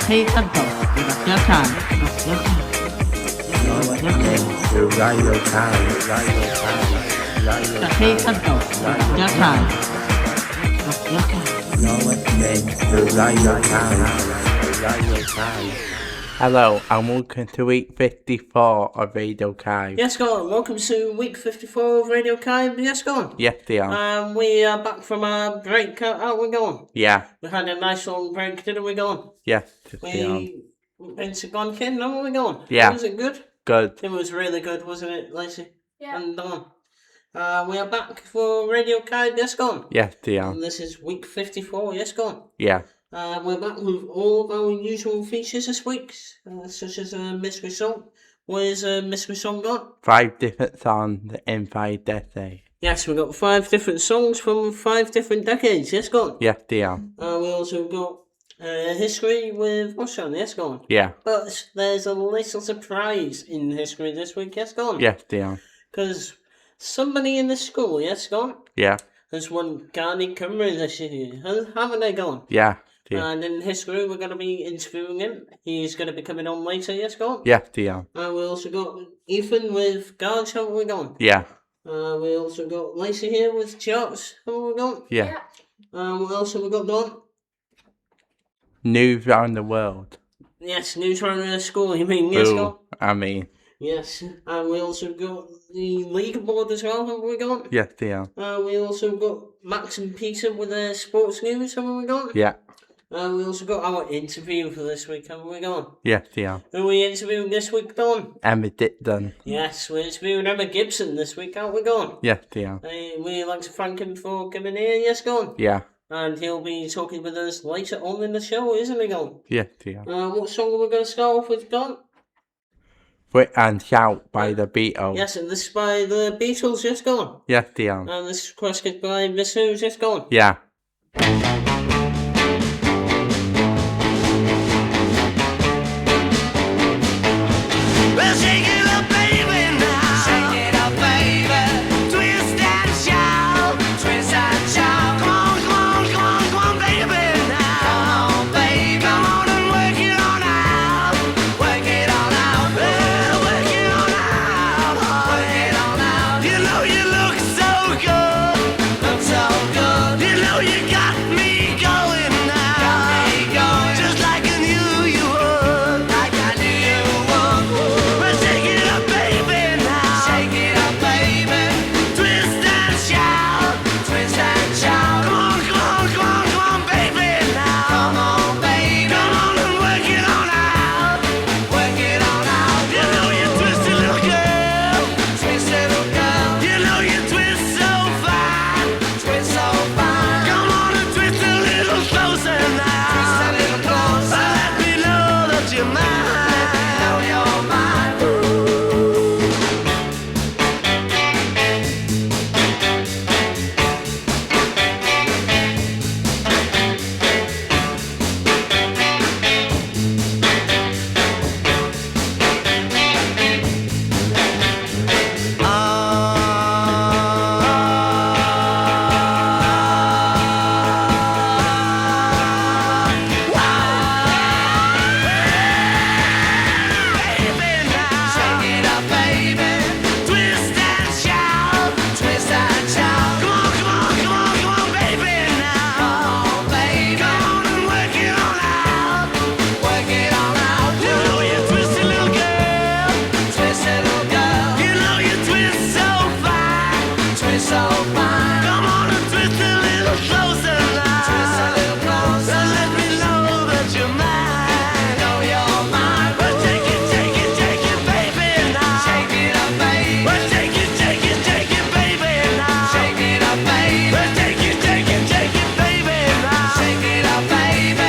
Canto, Radio Time, Canto, Radio Time, Hello and welcome to week 54 of Radio Kai. Yes, go on. Welcome to week 54 of Radio Kai. Yes, go on. Yes, they are. We are back from our break. How we going? Yeah. We had a nice long break, didn't we, go on? Yes, they are. We went to Gonkin, how we going? Yeah. Was it good? Good. It was really good, wasn't it, Lacey? Yeah. And we are back for Radio Kai. Yes, go on. Yes, they are. And this is week 54. Yes, go on. Yeah. We're back with all of our usual features this week, such as Mystery Song. Where's Mystery Song gone? 5 different songs in 5 decades. Yes, we've got 5 different songs from 5 different decades. Yes, go on. Yes, they are. We also got history with Russia. Yes, go on. Yeah. But there's a little surprise in history this week. Yes, go on. Yes, they are. Because somebody in the school, yes, go on, Yeah. has won Garni Cymru this year. Haven't they gone? Yeah. And in history, we're going to be interviewing him. He's going to be coming on later. Yes, go on. Yes, they are. And we also got Ethan with Guards. How are we going? Yeah. We also got Lacey here with Charts. How are we going? Yeah. What else have we got Don? News around the world. Yes, news around the school. You mean yes, go? I mean. Yes, and we also got the league board as well. Have we got? Yes, they are. We also got Max and Peter with their sports news. Have we got? Yeah. We also got our interview for this week. Have we got? Yes, they are. Who are we interviewing this week, Don? Emma Dixon. Yes, we're interviewing Emma Gibson this week. How we going? Yes, they are. We like to thank him for coming here. Yes, go on. Yeah. And he'll be talking with us later on in the show, isn't he, Don? Yes, they are. What song are we going to start off with, Don? Wait and Shout by the Beatles. Yes, and this is by the Beatles. Yes, go on. Yes, they are. And this is requested by Miss Who's. Yes, go on. Yeah. Well, shake it up, baby, now. Shake it up, baby. Twist and shout. Twist and shout. Come on, come on, come on, come on, baby, now. Come on, baby. Come on and work it on out. Work it on out. Well, work it on out. Work it on out. You know you look so good. Look so good. You know you got me going now. Got me going. Just like I knew you would. Like I knew you would. Well, shake it up, baby, now. Shake it up, baby. Twist and shout. Twist and shout. Come on, come on, come on, come on, baby, now. Come on, baby. Come on and work it on out. Work it on out. You know you twisty little girl. Twist little girl. You know you twist so fine. Twist so fine. Come on and twist a little closer now. Twist a little closer. Let me know that you're mine. Know you're mine. Shake it up, baby. Twist and shout. Twist and shout. Come on, come on, come on, come on, baby, now. Come on, baby. Come on and work it on out. Work it on out. You know you twisty little girl. Twisty little girl. You know you twist so fine. Twist so fine. Come on and twist a little closer now. Twist a little closer. Let me know that you're mine. Know you're mine. Well, take it, baby, now. Shake it up, baby. Well, take it, baby, now. Shake it up, baby. Well, take it, baby, now. Shake it up, baby.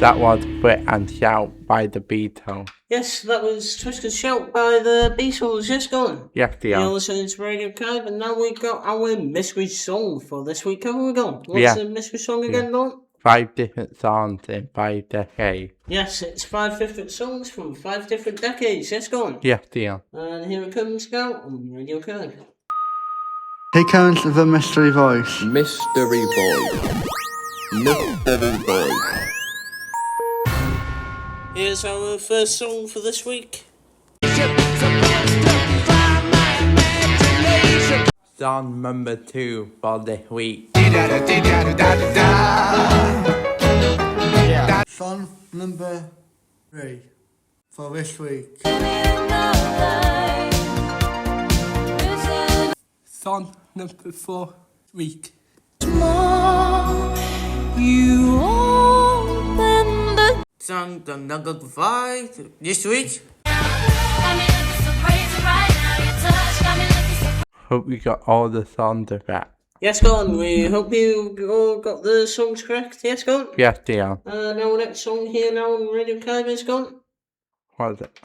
That was Wait and Shout by the Beatles. Yes, that was Twist and Shout by the Beatles. Yes, go on. Yes, they You're are. listening to Radio Kai, but now we've got our mystery song for this week. How are we going? What's Yeah. the mystery song again, Don? 5 different songs in 5 decades. Yes, it's 5 different songs from 5 different decades. Yes, go on. Yes, Dion. And here it comes now on Radio Card. Here comes the mystery voice. Mystery Voice. Mystery Voice. Here's our first song for this week. Song number 2 for this week. Song number 3 for this week. Song number 4 week. Song number 5 this week. Hope you got all the songs of that. Yes, go on. We hope you all got the songs correct. Yes, go on. Yes, Dion. Our next song here now on Radio Card is gone. What is it?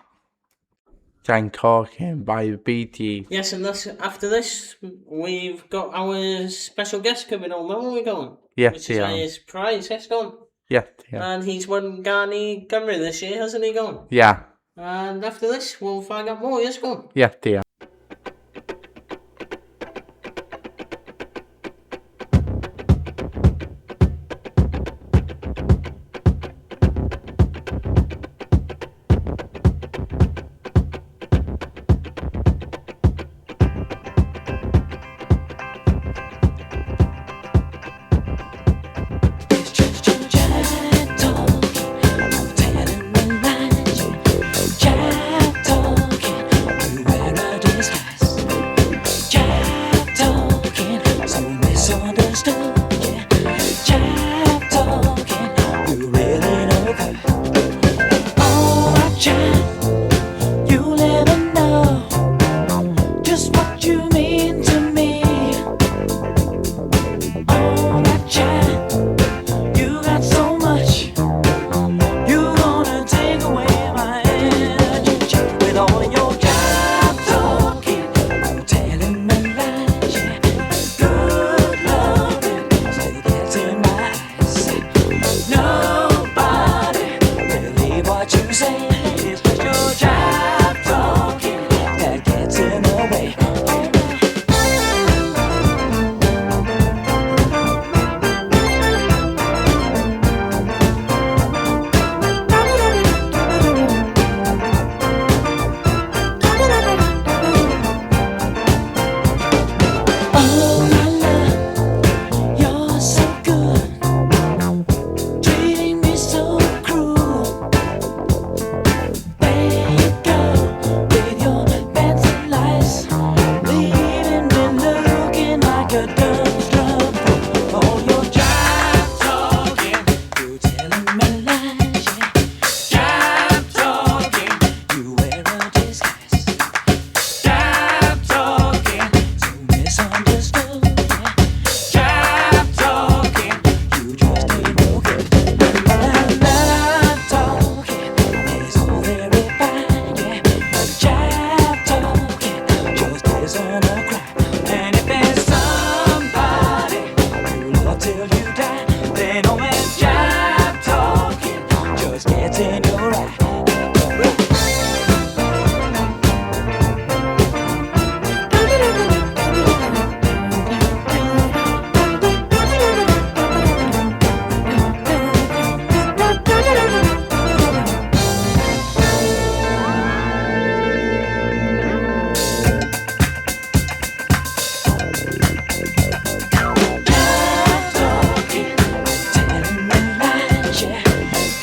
Jan Corkin by the Bee Gees. Yes, and after this, we've got our special guest coming on. Where are we going? Yes, Which is Dion. his prize. Yes, go on. Yes, Dion. And he's won Garni Gymru this year, hasn't he, gone? Yeah. And after this, we'll find out more. Yes, go on. Yes, Dion.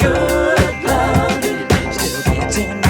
Good loving, still getting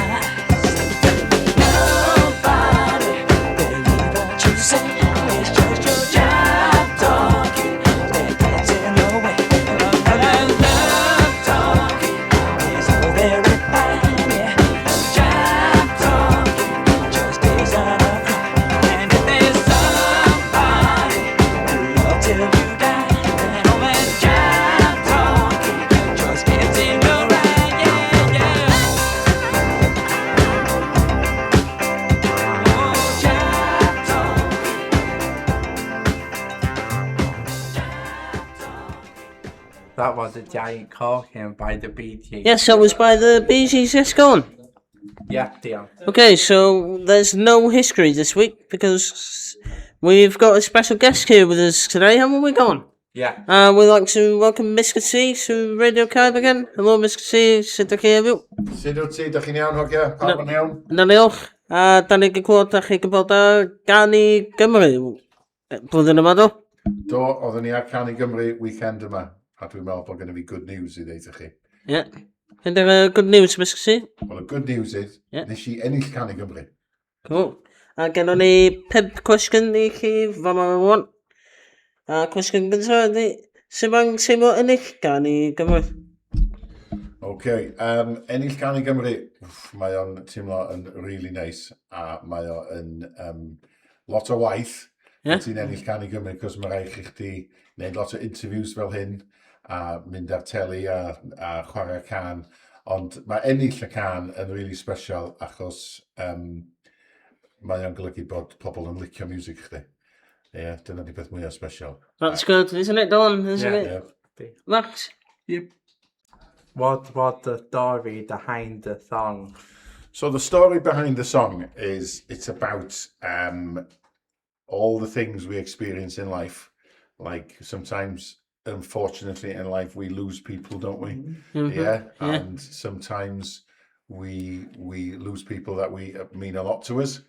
the Giant Corkin by the Bee Gees. Yes, that was by the Bee Gees. Yes, go on. Yeah, Dion. Okay, so there's no history this week because we've got a special guest here with us today, haven't we, Gone? Yeah. We'd like to welcome Miss C to Radio Carb again. Hello, Miss C, sut ydych chi heddiw? Sut wyt ti? Dach chi'n iawn, hogia? Pawb yn iawn? Na diolch. Da ni wedi clywed da chi gwybod gan i Gymru blwyddyn yma, do? Do, oeddwn ni ar Can i Gymru weekend yma. A dwi'n meddwl bod gen i fi good news i ddeud i chi. Ie. Hyn good news, Miss C. Well, the good news is, nes i ennill Can i Gymru. Cool. A gennym ni 5 cwestiwn i chi fama wan. A cwestiwn gyntaf ydy, sut mae'n teimlo ennill gan i Gymru? OK, ennill Can i Gymru, mae o'n teimlo yn really nice. A mae o'n lot o waith. Ie. Ti'n ennill Can i Gymru, cos mae rhaid i chdi wneud lot o interviews fel hyn. A mynd ar teli a chwarae can. Ond mae ennill y can yn really special achos mae o'n golygu bod pobl yn licio music chdi. Yeah, dyna di beth mwyaf special. That's good, isn't it, Dawn? Isn't it? Yeah. Max? Yep. What the story behind the song? So the story behind the song is it's about all the things we experience in life. Like sometimes, unfortunately, in life we lose people, don't we? Mm-hmm. Yeah, Yeah. and sometimes we lose people that we mean a lot to us.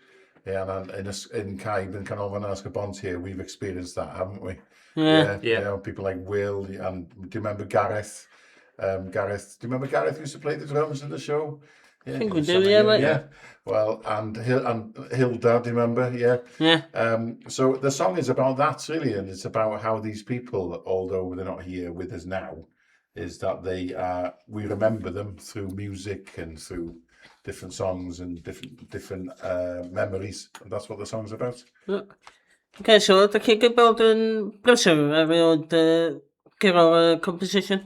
Yeah, and in Caib and Canolfan Ask a Bont here, we've experienced that, haven't we? Yeah. You know, people like Will, and do you remember Gareth? Gareth, do you remember Gareth used to play the drums in the show? Yeah, I think we some do, of yeah, you, mate. yeah. Well, and Hilda, do you remember? Yeah. Yeah. So the song is about that, really, and it's about how these people, although they're not here with us now, is that we remember them through music and through different songs and different memories, and that's what the song's about. Okay, so ydych chi gwybod yn brysur erioed gyda'r composition?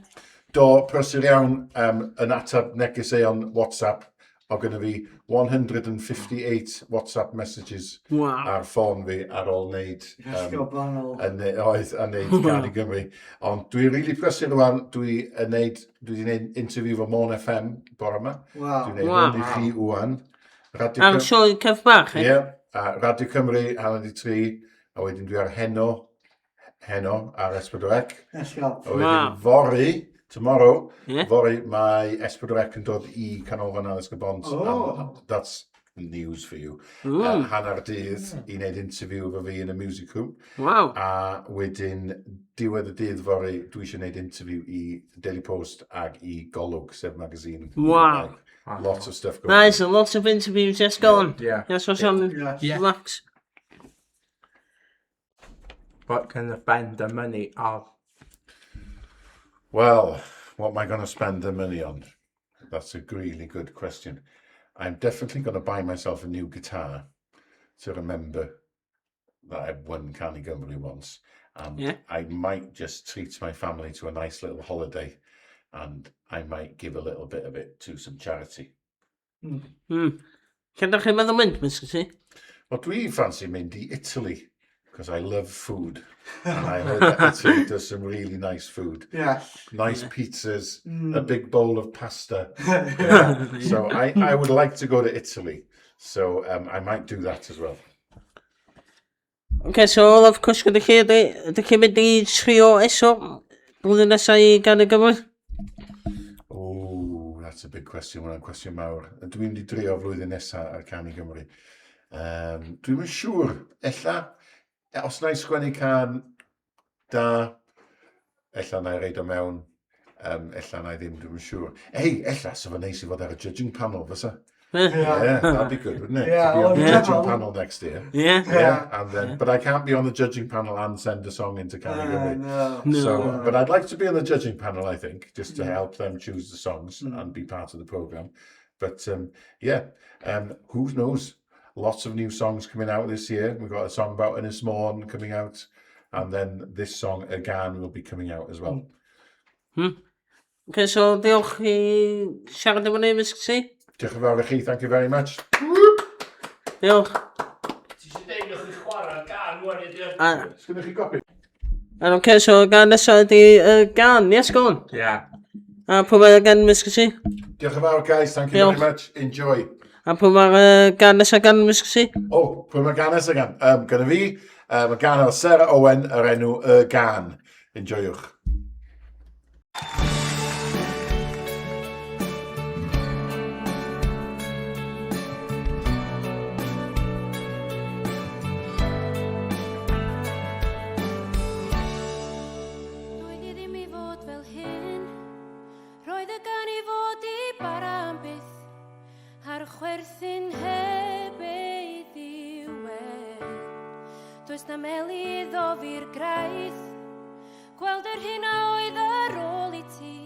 Do, prysur iawn, yn atab neges e on WhatsApp, o gyda fi 158 WhatsApp messages Wow. ar ffôn fi ar ôl wneud oedd a wneud Can i Gymru. Ond dwi'n rili prysur rwan, dwi wedi wneud interview fo Môn FM bore yma. Dwi'n wneud hwn i chi wwan. Ar sioe Cef Bach, Ie, a Radio Cymru, Hanner 3, a wedyn dwi ar Heno ar S4C. A wedyn fory, tomorrow, fory mae S4C yn dod i Canolfan Addysg y Bont. And that's news for you. Hanner dydd i wneud interview efo fi yn y music room. Wow. A wedyn diwedd y dydd fory, dwi eisiau wneud interview i Daily Post ag i Golwg, sef magazine. Wow. Lots of stuff going on. Nice, and lots of interviews, yes, go on. Yeah. Yes, what's on Max? What can I spend the money on? Well, what am I going to spend the money on? That's a really good question. I'm definitely going to buy myself a new guitar to remember that I won Can i Gymru once. And I might just treat my family to a nice little holiday, and I might give a little bit of it to some charity. Can ydych chi'n meddwl mynd, Mr. T? Well, do you fancy mynd i Italy? Because I love food. And I heard that Italy does some really nice food. Yes. Nice pizzas, a big bowl of pasta. Yeah. So I would like to go to Italy. So I might do that as well. Okay, so olaf cwestiwn ydych chi, ydych chi'n mynd i trio eso blwyddyn nesaf I Gan y Gymru? Oh, that's a big question. Wel, cwestiwn mawr. Dwi'n mynd I drio flwyddyn nesaf ar Can i Gymru. Dwi'n mynd siŵr, ella, os na I sgwennu can da, ella na I reid o mewn, ella na I ddim, dwi'n mynd siŵr. Ei, ella, so fa neis I fod ar y judging panel, fysa? Yeah, that'd be good, wouldn't it? Yeah, to be on the yeah. judging panel next year. Yeah. And then, but I can't be on the judging panel and send a song into Can I Gymru. No. So, but I'd like to be on the judging panel, I think, just to help them choose the songs and be part of the program. But who knows? Lots of new songs coming out this year. We've got a song about Ynys Môn coming out, and then this song again will be coming out as well. Okay, so diolch I siarad efo ni, Mr. T. Diolch yn fawr I chi, thank you very much. Diolch. Ti eisiau deud o'ch chi chwarae gan wan i di? Sgynnych chi gopi? Oce, so gan nesaf ydi gan. Yes, go on. Yeah. A pwy mae'r gan mysg si? Diolch yn fawr, guys. Thank you Diolch. very much. Enjoy. A pwy mae'r gan nesaf gan mysg si? O, pwy mae gan ys y gan? Gyda fi, mae gan o Sarah Owen yr enw y gan. Enjoywch. Roedd i ddim i fod fel hyn. Roedd y gan i fod i bara am byth. A'r chwerthin heb ei ddiwedd. Does na meli iddo fi'r graith. Gweld yr hyn a oedd ar ôl i ti.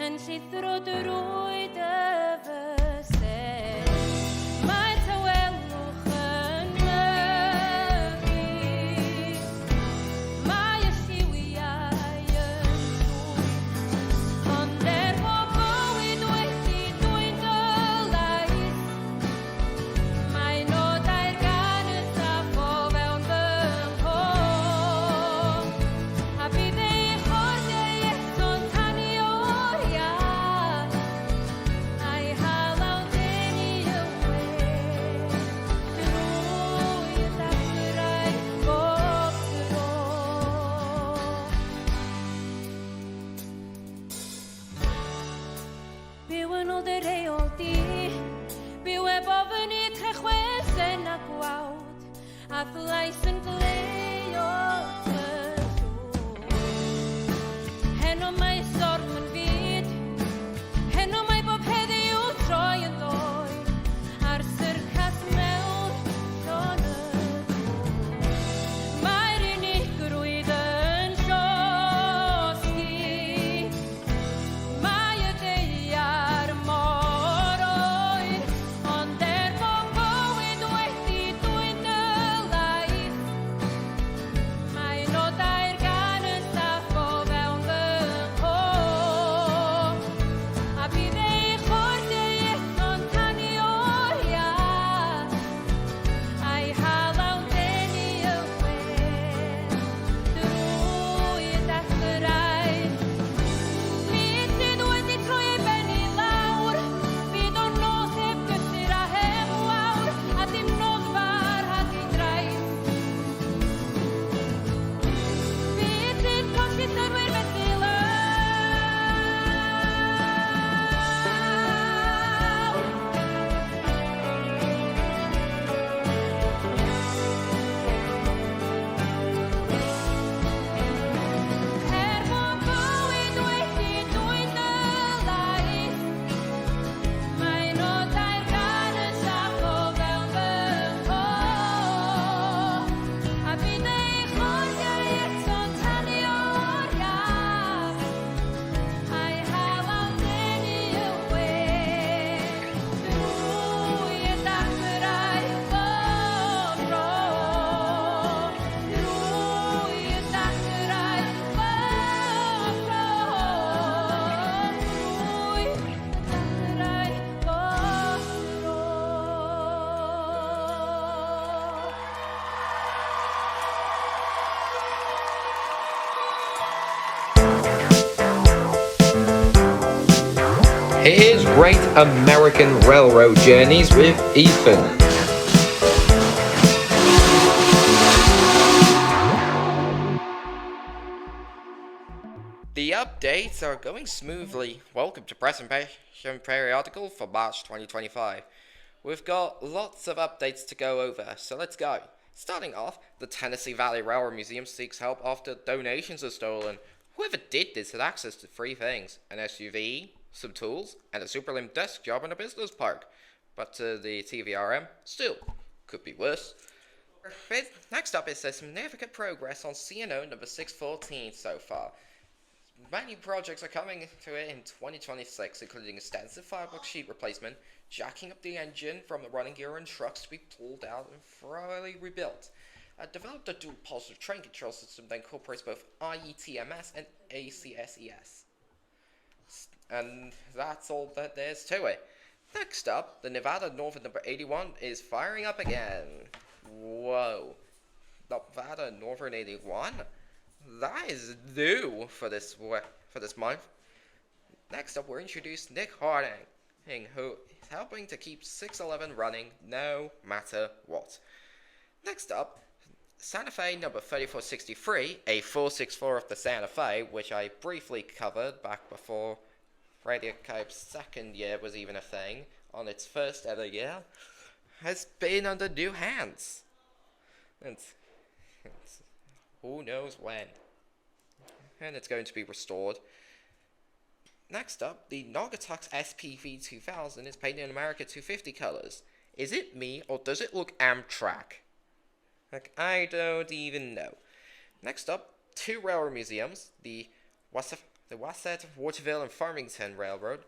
Yn llithro drwy dy fysedd. Mae'r tawelwch yn mygu. Mae y lliwiau yn llwyth. Ond bob bywyd wedi dwyn dylais. Mae nodau'r gan y saffo fewn fy nghôn. A bydd ei chordiau eto'n tanu o'r iach. A'i halaw dyn i y we. Drwy y ddechrau bob tro. Byw yn ôl dy reol di. Byw eb ofyn i crechwellen a gwawd. A ddlais yn gleo tydw. Heno mae storm yn fyd. Heno mae bob heddiw troi yn ddoe. A'r syrcas mewn llonyddw. Mae'r unigrwydd yn llosgi. Mae y deiar mor oer. Ond bob bywyd wedi dwyn dylais. Mae nodau'r gan y saffo fewn fy nghôn. A bydd ei chordiau eto'n tanu o'r iach. A'i halaw dyn i y we. Drwy y dechrau. Nid sydd wedi troi ei ben i lawr. Bydd o'n nos heb gysur a heb wawr. A dim nos far a di draeth. Bydd sydd colli synwyr felly lawr. Bob bywyd wedi dwyn dylais. Mae nodau'r gan y saffo fewn fy nghôn. A bydd ei chordiau eto'n tanu o'r iach. A'i halaw dyn i y we. Drwy y dechrau bob tro. Drwy y dechrau bob tro. Drwy y dechrau bob tro. Here's Great American Railroad Journeys with Ethan. The updates are going smoothly. Welcome to Presentation Periodical for March 2025. We've got lots of updates to go over, so let's go. Starting off, the Tennessee Valley Railroad Museum seeks help after donations are stolen. Whoever did this had access to 3 things: an SUV, some tools, and a Superlim desk job in a business park. But the TVRM still could be worse. Next up is there's significant progress on CNO number 614 so far. Many projects are coming to it in 2026, including extensive firebox sheet replacement, jacking up the engine from the running gear and trucks to be pulled out and thoroughly rebuilt. Developed a dual positive train control system that incorporates both IETMS and ACSES. And that's all that there's to it. Next up, the Nevada Northern number 81 is firing up again. Whoa. Nevada Northern 81? that is new for this month. Next up, we're introduced Nick Harding, who is helping to keep 611 running no matter what. Next up, Santa Fe number 3463, a 464 of the Santa Fe, which I briefly covered back before Radio Cape's second year was even a thing, on its first ever year, has been under new hands. It's who knows when. And it's going to be restored. Next up, the Naugatuck SPV 2000 is painted in America 250 colors. Is it me, or does it look Amtrak? I don't even know. Next up, two railroad museums, the Wasatch, Waterville, and Farmington Railroad,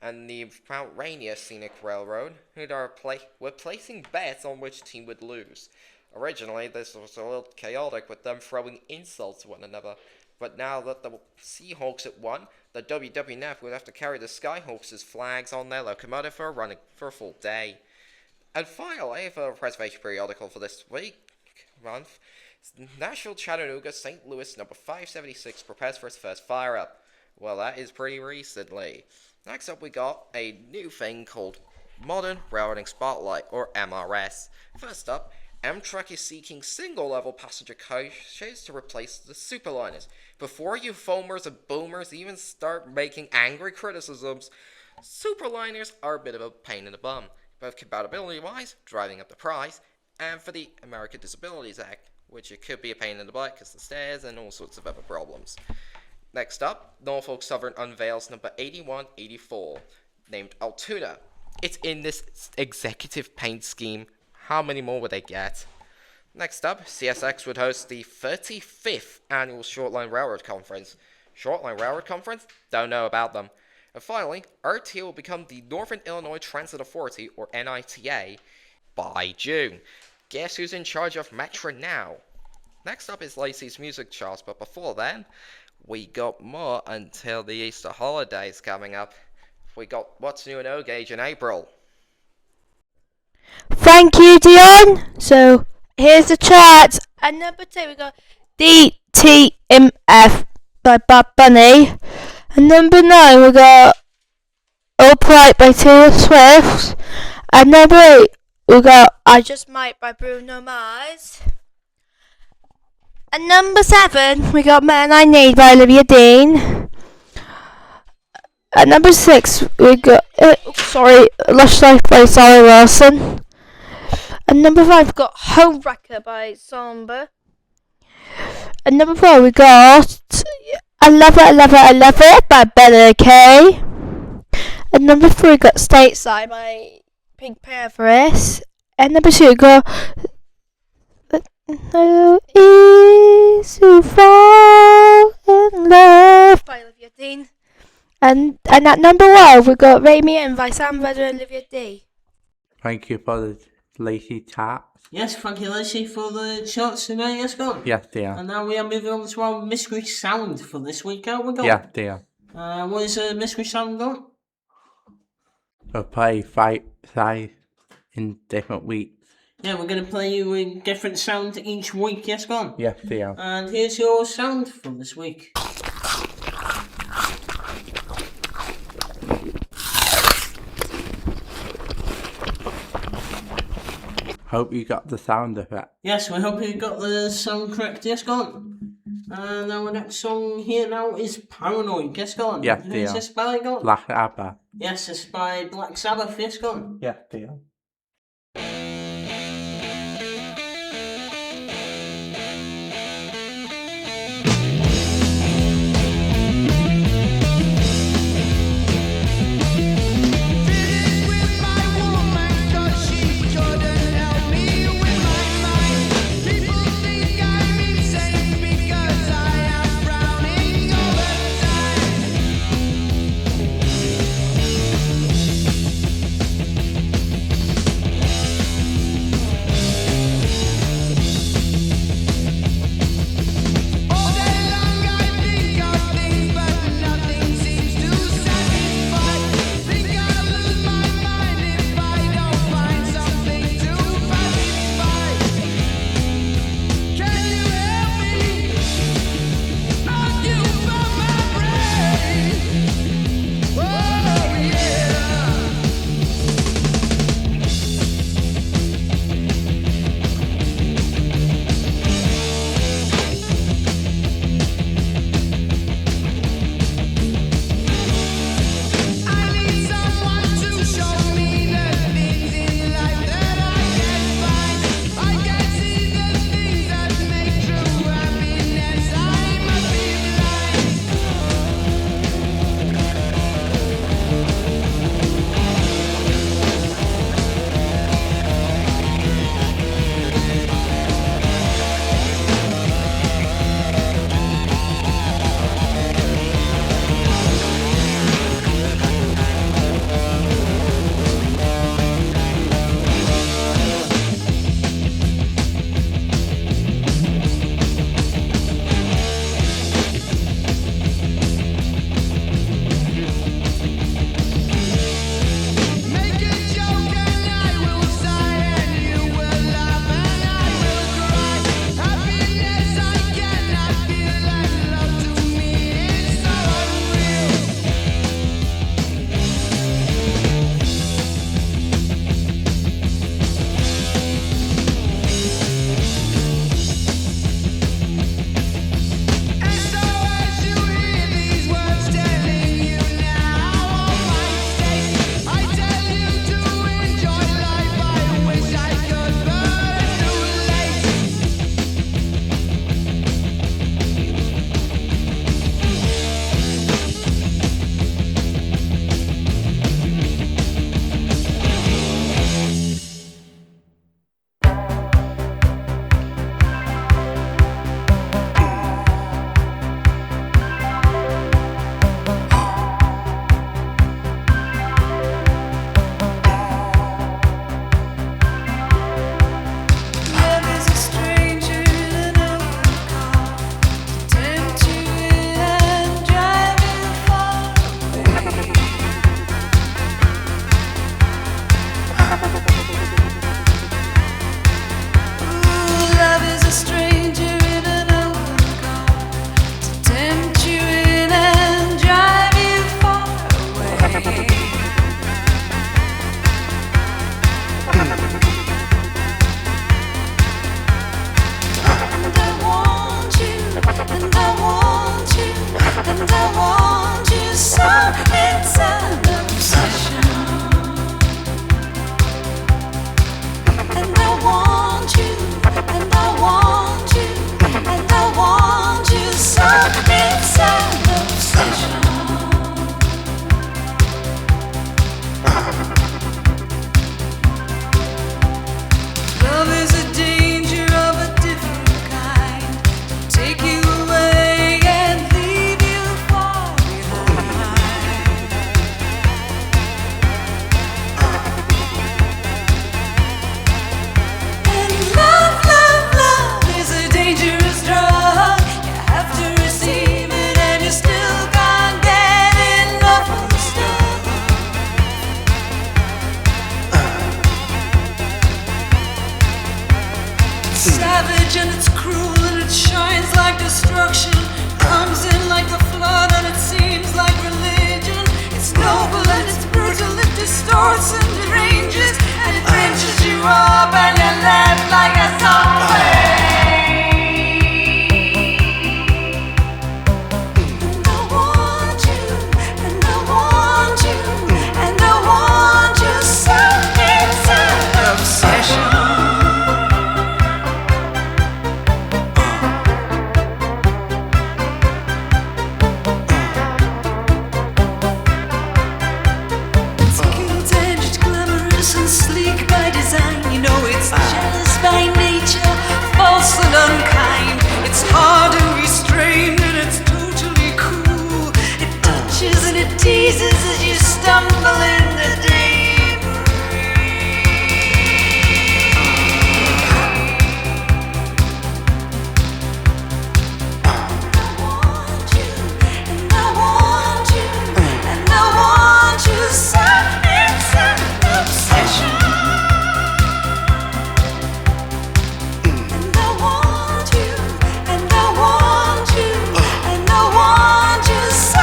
and the Mount Rainier Scenic Railroad, were placing bets on which team would lose. Originally, this was a little chaotic with them throwing insults to one another, but now that the Seahawks had won, the WWF would have to carry the Skyhawks' flags on their locomotive for a full day. And finally, for the preservation periodical for this month, Nashville, Chattanooga, St. Louis number 576 prepares for its first fire-up. Well, that is pretty recently. Next up, we got a new thing called Modern Railroading Spotlight, or MRS. First up, Amtrak is seeking single-level passenger coaches to replace the superliners. Before you foamers and boomers even start making angry criticisms, superliners are a bit of a pain in the bum, both compatibility-wise, driving up the price, and for the American Disabilities Act, which it could be a pain in the butt because the stairs and all sorts of other problems. Next up, Norfolk Southern unveils number 8184, named Altoona. It's in this executive paint scheme. How many more would they get? Next up, CSX would host the 35th Annual Shortline Railroad Conference. Shortline Railroad Conference? Don't know about them. And finally, RTA will become the Northern Illinois Transit Authority, or NITA, by June. Guess who's in charge of Metra now? Next up is Lacey's Music Charts, but before then, we got more until the Easter holidays coming up. We got What's New in O-Gauge in April. Thank you, Dion. So, here's the charts. At number 2, we got DTMF by Bad Bunny. And number 9, we got Upright by Taylor Swift. At number 8, we got I Just Might by Bruno Mars. At number 7, we got Man I Need by Olivia Dean. At number 6, we got Lush Life by Sarah Wilson. At number 5, we got Home Wrecker by Somber. At number 4, we got I Love It, I Love It, I Love It by Bella Kay. At number 3, we got Stateside by Pink Pantheress. At number 2, we got Easy to Fall in Love by Olivia Dean. And at number 1, we got Ray Me In by Sam Vedder and Olivia D. Thank you for the Lacey chat. Yes, thank you, Lacey, for the charts today. Yes, go on. Yes, dear. And now we are moving on to our mystery sound for this week. How we going? Yes, dear. What is a mystery sound going? We'll play 5 sides in different weeks. Yeah, we're going to play you a different sound each week. Yes, go on. Yes, dear. And here's your sound for this week. Hope you got the sound effect. Yes, we hope you got the sound correct. Yes, go on. And our next song here now is Paranoid. Yes, go on. Yes, dear. Who's this by? Go on. Black Sabbath. Yes, it's by Black Sabbath. Yes, go on. Yes, dear. savage and it's cruel and it shines like destruction. Comes in like a flood and it seems like religion. It's noble and it's brutal, it distorts and deranges, and it wrenches you up and you're left like a zombie. Teases as you stumble in the deep. I want you, and I want you, and I want you so. It's an obsession. And I want you, and I want you, and I want you so.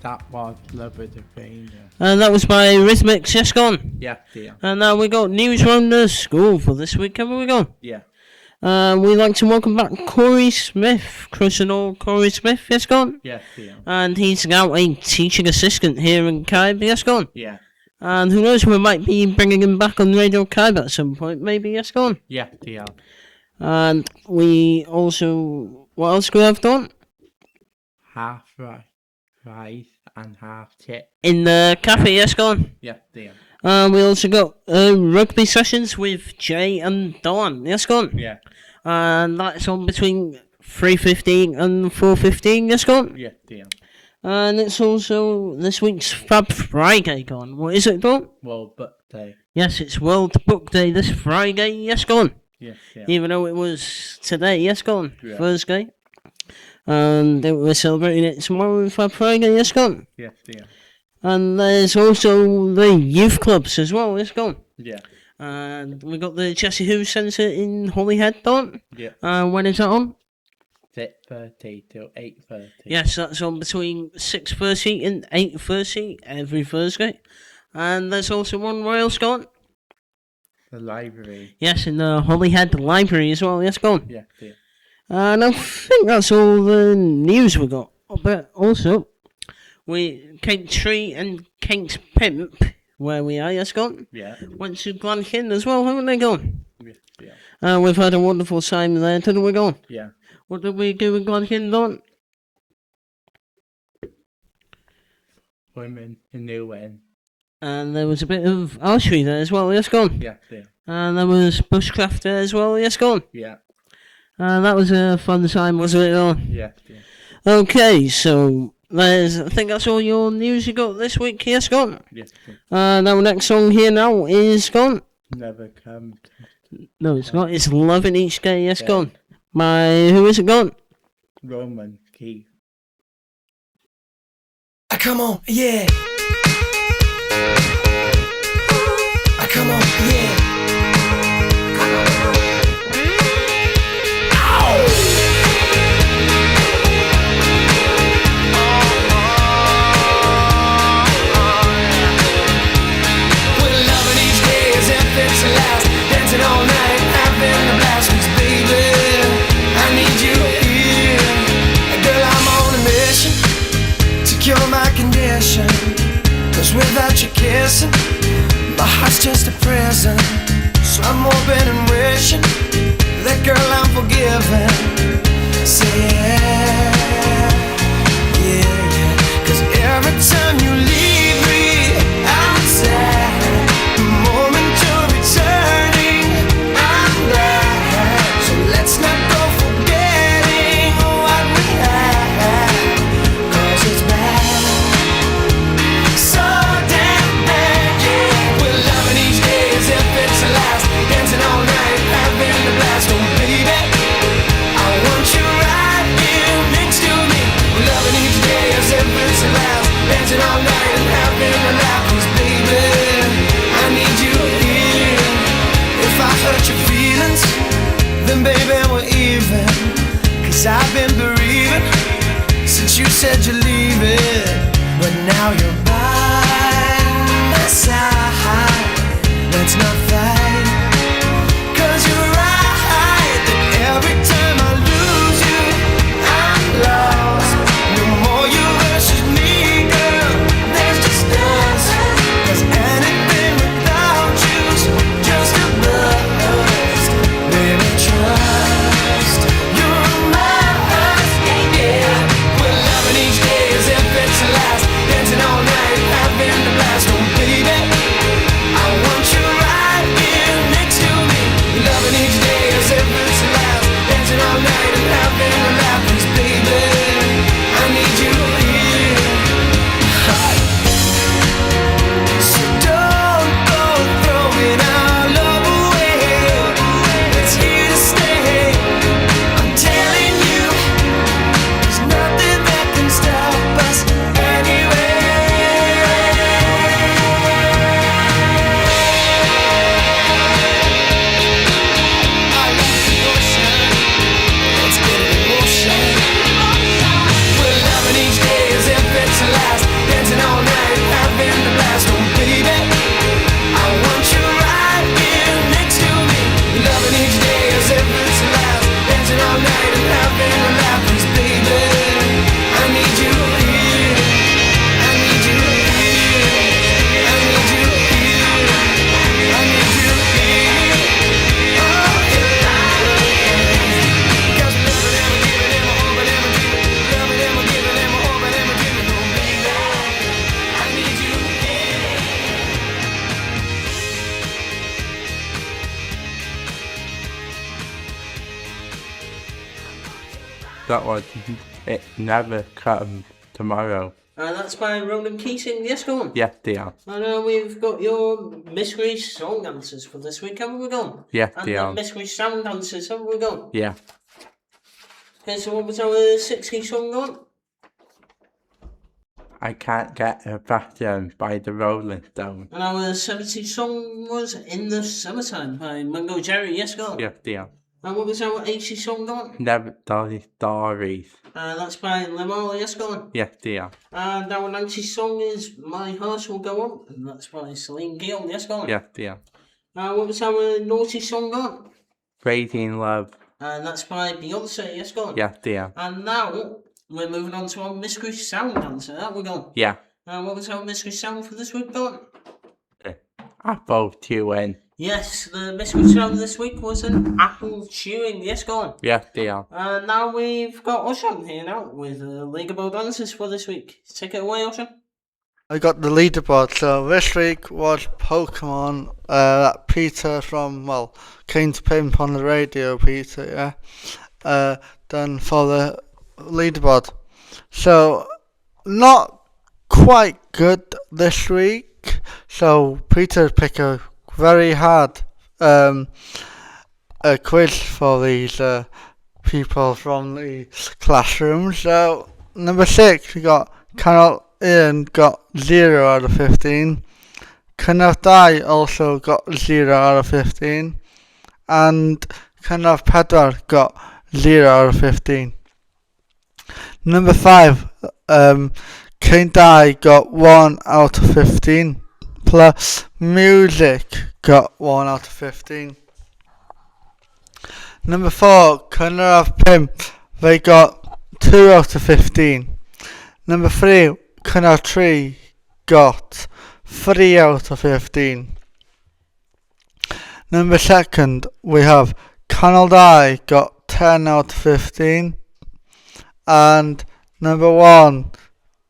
That was Love with a Finger. And that was by Rhythmics, yes, gone. Yeah, dear. And now we got news round the school for this week, haven't we gone? Yeah. We'd like to welcome back Corey Smith, Crucial Corey Smith, yes, gone. Yeah, dear. And he's now a teaching assistant here in Kybe, yes, gone. Yeah. And who knows, we might be bringing him back on Radio Kybe at some point, maybe, yes, gone. Yeah, dear. And we also, what else do we have done? Half rice and half chip. In the cafe, yes, gone. Yeah, dear. We also got rugby sessions with Jay and Dawn, yes, gone. Yeah. And that's on between 3:15 and 4:15, yes, gone. Yeah, dear. And it's also this week's Fab Friday gone. What is it, Dawn? World Book Day. Yes, it's World Book Day this Friday, yes, gone. Yes, yeah. Even though it was today, yes, gone. Yeah. Thursday. And we're celebrating it tomorrow with Fab Friday, yes, gone. Yes, dear. And there's also the youth clubs as well, yes, gone. Yeah. And we got the Jesse Who Centre in Holyhead, Dawn. Yeah. When is that on? 6:30 till 8:30. Yes, that's on between 6:30 and 8:30 every Thursday. And there's also one Royal Scott. The library. Yes, in the Holyhead Library as well, yes, gone. Yeah, dear. And I think that's all the news we got. But also, Kate Tree and Kate Pimp, where we are, yes, gone. Yeah. Went to Glenkin as well, haven't they, gone? Yes, yeah. We've had a wonderful time there, didn't we, gone? Yeah. What did we do in Glenkin, Don? Women in New Win. And there was a bit of archery there as well, yes, gone. Yeah, dear. And there was bushcraft there as well, yes, gone. Yeah. And that was a fun time, wasn't it, Don? Yeah, dear. Okay, so I think that's all your news you got this week, yes, gone. Yes, dear. Our next song here now is gone. Never come. No, it's not. It's Loving Each Day, yes, gone. Who is it gone? Roman Keith. Come on, yeah. Come on, yeah. We're loving each day as if it's the last. Dancing all night, having a blast. 'Cause baby, I need you here. Girl, I'm on a mission to cure my condition. 'Cause without your kiss said you'd leave it, but now you're by my side. Let's not fight, 'cause you're right that every time I lose you, I'm lost. No more you versus me, girl, there's just us. 'Cause anything without you's just a bust. Baby, trust, you're mine, yeah. We're loving each day as if it's the last, dancing all night, having the blast. Oh baby, I want you right here next to me. Loving each day as if it's the last, dancing all night and having a laugh. 'Cause baby, I need you here. So don't go throwing our love away. It's here to stay. I'm telling you, there's nothing that can stop us anyway. I love the ocean. Let's get it in motion. We're loving each day as if it's the last, dancing all night, having the blast. Oh baby, I want you right here next to me. Loving each day as if it's the last, dancing all night and having a laugh. 'Cause baby, I need you here. I need you here. I need you here. I need you here. Oh yeah. 'Cause loving and giving and hoping and dreaming, loving and giving and hoping and dreaming. Oh baby, I need you here. That was It Never Come Tomorrow. And that's by Ronan Keating. Yes, go on. Yes, dear. And we've got your mystery song answers for this week. Haven't we gone? Yes, And dear. the mystery sound answers. Haven't we gone? Yeah. Okay, so what was our 60 song on? I Can't Get a Pattern by the Rolling Stones. And our 70 song was In the Summertime by Mungo Jerry. Yes, go on. Yes, dear. And what was our 80 song on? Never Dolly Stories. That's by Lamar. Yes, go on. Yes, dear. And our 90 song is My Heart Will Go On. And that's by Celine Dion. Yes, go on. Yes, dear. What was our naughty song on? Raising Love. And that's by Beyonce. Yes, go on. Yes, dear. And now we're moving on to our mystery sound answer. That we're going. Yeah. What was our mystery sound for this week, Don? Apple chewing. Yes, the mystery sound this week was an apple chewing. Yes, go on. Yes, dear. And now we've got Oshan here now with the leaderboard answers for this week. Take it away, Oshan. I got the leaderboard. So this week was Pokemon that Peter from, well, Kane to Pimp on the radio, Peter, yeah, done for the leaderboard. So, not quite good this week. So, Peter picked a very hard quiz for these people from the classroom. So, number 6, we got Carol Ian got 0 out of 15. Kenneth Dye also got 0 out of 15. And Kenneth Pedward got 0 out of 15. Number 5, Kane Dye got 1 out of 15. Plus Music got 1 out of 15. Number 4, Connor of Pimp, they got 2 out of 15. Number 3, Connor Tree got 3 out of 15. Number 2, we have Conald Eye got 10 out of 15. And number 1,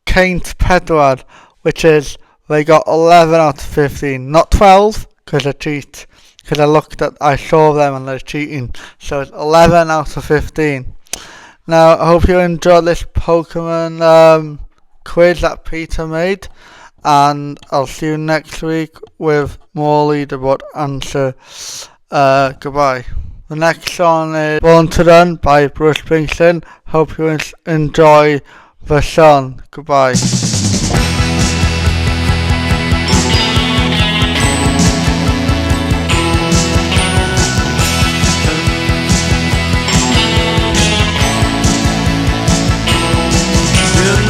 Kent Pedward, which is they got 11 out of 15, not 12, because I cheat. Because I saw them and they're cheating. So it's 11 out of 15. Now, I hope you enjoyed this Pokemon quiz that Peter made. And I'll see you next week with more leaderboard answer. Goodbye. The next song is Born to Run by Bruce Springsteen. Hope you enjoy the song. Goodbye. Good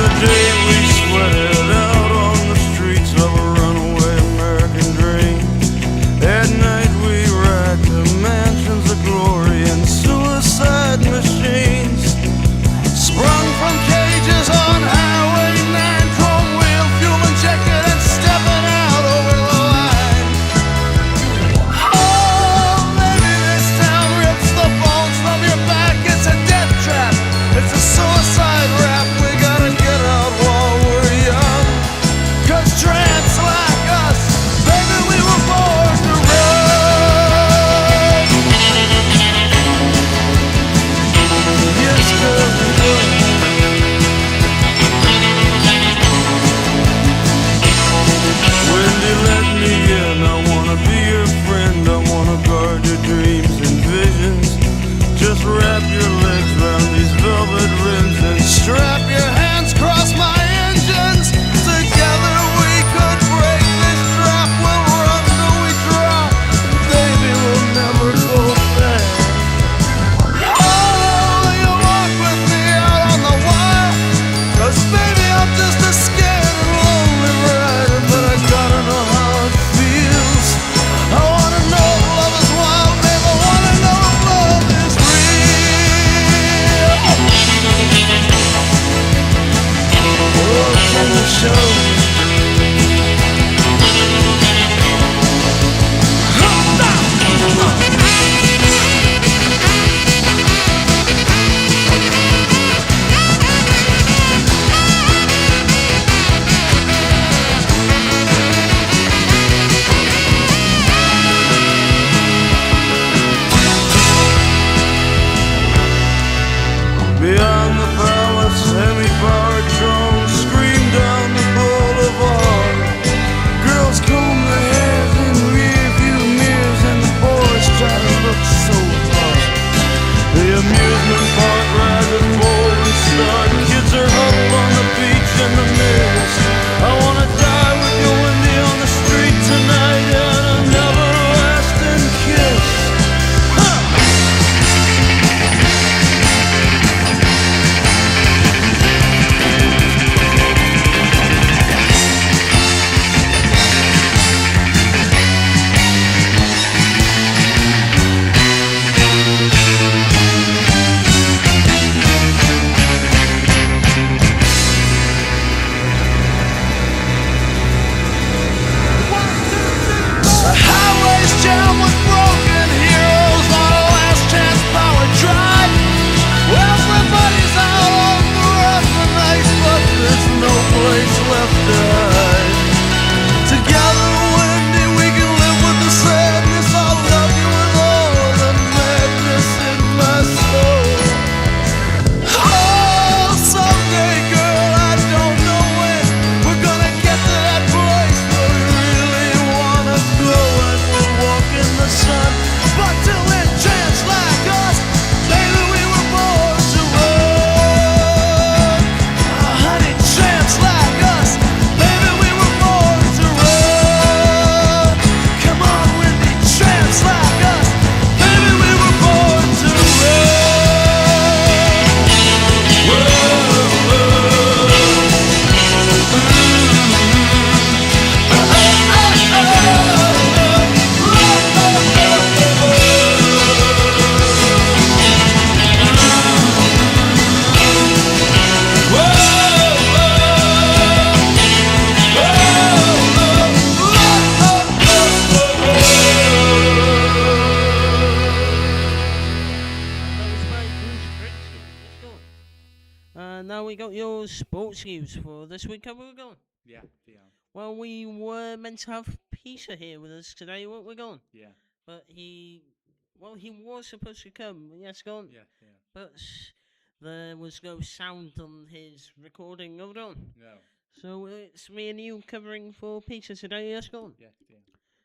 we got your sports news for this week. How we going? Yeah. Well, we were meant to have Peter here with us today, weren't we going? Yeah. But he was supposed to come. Yes, gone. Yeah. But there was no sound on his recording. Hold on. No. So it's me and you covering for Peter today. Yes, gone. Yeah.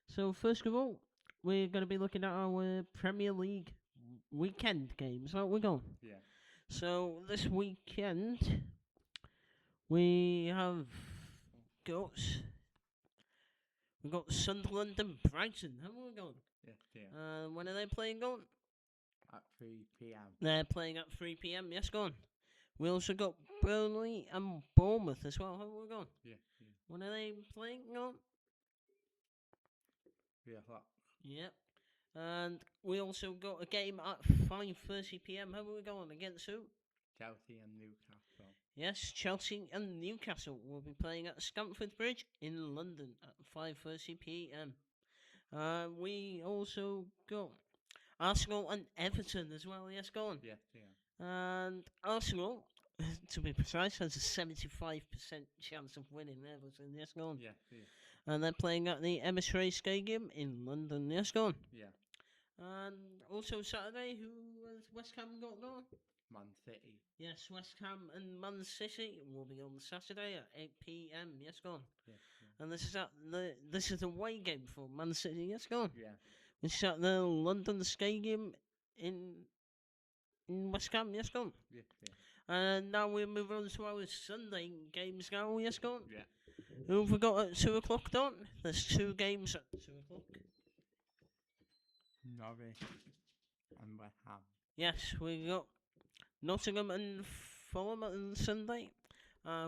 So first of all, we're going to be looking at our Premier League weekend games. Aren't we going? Yeah. So this weekend we have got Sunderland and Brighton. How are we going? Yeah. When are they playing? Going? At 3 p.m. They're playing at 3 p.m. Yes, gone. We also got Burnley and Bournemouth as well. How are we going? Yeah. When are they playing? Going? 3 o'clock. Yep. And we also got a game at 5:30 p.m. How are we going? Against who? Chelsea and Newcastle. Yes, Chelsea and Newcastle will be playing at Stamford Bridge in London at 5:30 p.m. We also got Arsenal and Everton as well. Yes, go on. Yeah. And Arsenal, to be precise, has a 75% chance of winning Everton. Yes, go on. Yeah. And they're playing at the Emirates Stadium in London. Yes, go on. Yeah. And also Saturday, who has West Ham got going? Man City. Yes, West Ham and Man City will be on Saturday at 8 p.m. Yes, go on. Yeah. And this is the away game for Man City. Yes, go on. Yeah. Which is at the London Stadium in West Ham. Yes, go on. Yeah. And now we move on to our Sunday games now. Yes, go on. Yeah. Who have we got at 2 o'clock, Don? There's 2 games at 2 o'clock. Norwich and West Ham. Yes, we got Nottingham and Fulham on Sunday.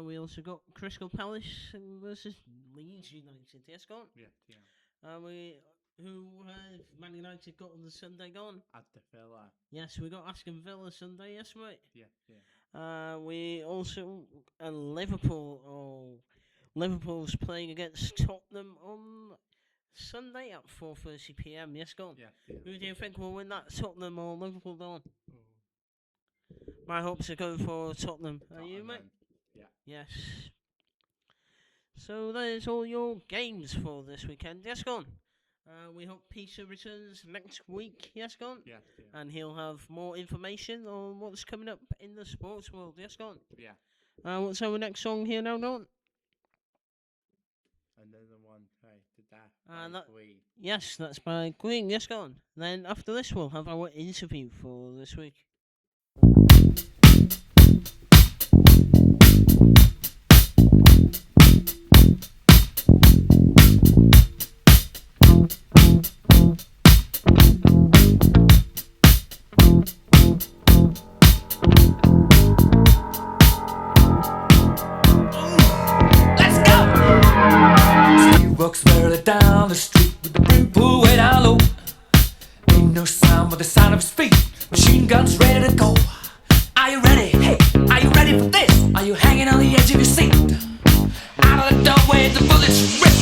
We also got Crystal Palace versus Leeds United. Yes, gone. Yeah. Who have Man United got on the Sunday gone? Aston Villa. Yes, we got Aston Villa Sunday. Yes, mate. Yeah. We also Liverpool's playing against Tottenham on Sunday at 4:30 p.m. Yes, gone. Yeah. Who do you think will win that, Tottenham or Liverpool, Don? My hopes are going for Tottenham. Are you, mate? Yeah. Yes. So there's all your games for this weekend. Yes, gone. We hope Peter returns next week. Yes, gone. Yeah. And he'll have more information on what's coming up in the sports world. Yes, gone. Yeah. What's our next song here now, Don? Another one to death by Queen. Yes, that's by Queen. Yes, gone. Then after this, we'll have our interview for this week. Walks barely down the street with the brim pulled way down low. Ain't no sound but the sound of his feet. Machine guns ready to go. Are you ready? Hey, are you ready for this? Are you hanging on the edge of your seat? Out of the doorway the bullets rip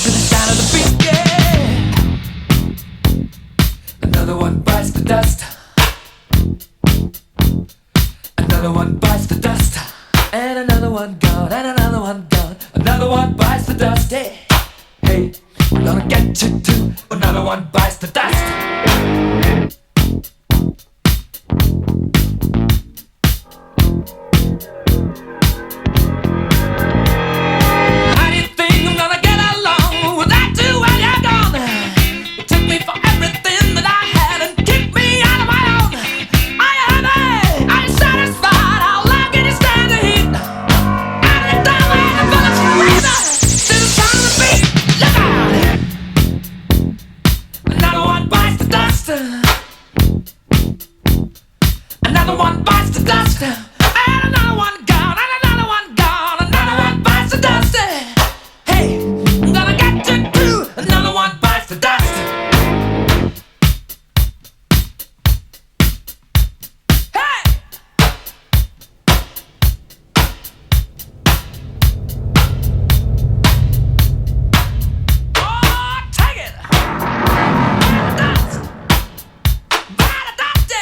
to the sound of the beat. Yeah. Another one bites the dust. Another one bites the dust. And another one gone. And another one gone. Another one bites the dust. Hey. Hey, we're gonna get you too. Another one bites the dust. How do you think I'm gonna get along without you when you're gone? You took me for everything that I had and kicked me out of my own. Are you happy? Are you satisfied? How long can you stand the heat? Out of the doorway, the bullets rip to the sound of the beat. Look out! Another one bites the dust. Another one bites the dust. And another one gone. And another one gone. Another one bites the dust. Hey, I'm gonna get you too. Another one bites the dust. Hey! Oh, take it! Dust! By the dust!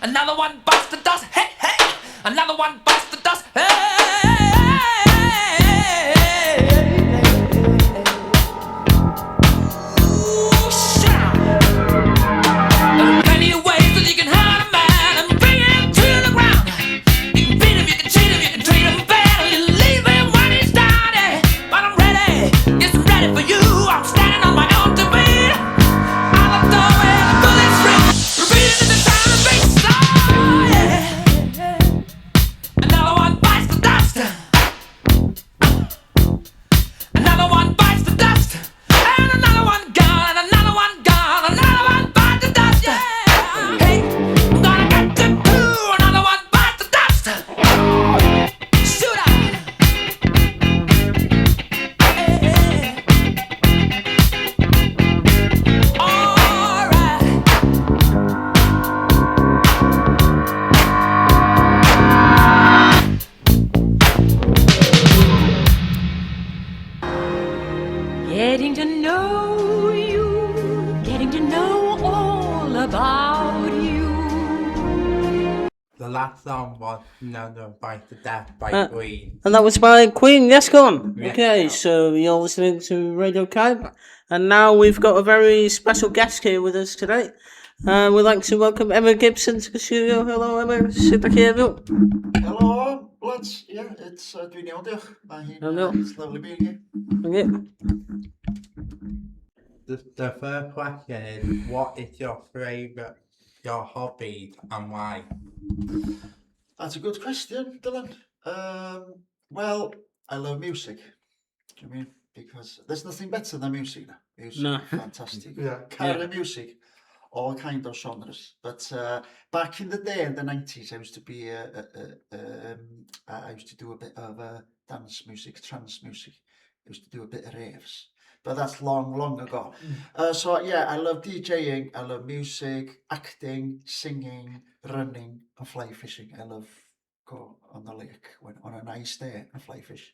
Another one bites the dust. Hey, hey. Another one bites the dust. Hey. Ooh, shout. There are plenty of ways that you can hurt a man and bring him to the ground. You can beat him, you can cheat him, you can treat him bad, you leave him when he's down. But I'm ready, yes, I'm ready for you. I'm standing on my own two feet. I'm a door and the bullets ring. Repeating in the time and bass. Oh, yeah. Another one bites the dust. Another one bites the dust. And another one gone, and another one gone, another one bites the dust. Yeah. Hey, I'm gonna get to do another one bites the dust. Shoot up. Getting to know you, getting to know all about you. The last song was Another Bite to Death by Queen. And that was by Queen. Yes, go on. Yeah. Okay, so you're listening to Radio Kybe. And now we've got a very special guest here with us today. We'd like to welcome Emma Gibson to the studio. Hello, Emma. Sit back here. Hello, lads. Yeah, it's dwi'n iawn, diolch. It's lovely being here. Okay. The first question is, what is your favourite, your hobbies, and why? That's a good question, Dylan. Well, I love music. Do you mean? Because there's nothing better than music. Music, No. fantastic. Yeah. Carry music, all kind of genres. But back in the day, in the 90s, I used to be, I used to do a bit of dance music, trance music. I used to do a bit of raves. But that's long, long ago. So yeah, I love DJing, I love music, acting, singing, running, and fly fishing. I love go on the lake when on a nice day and fly fish.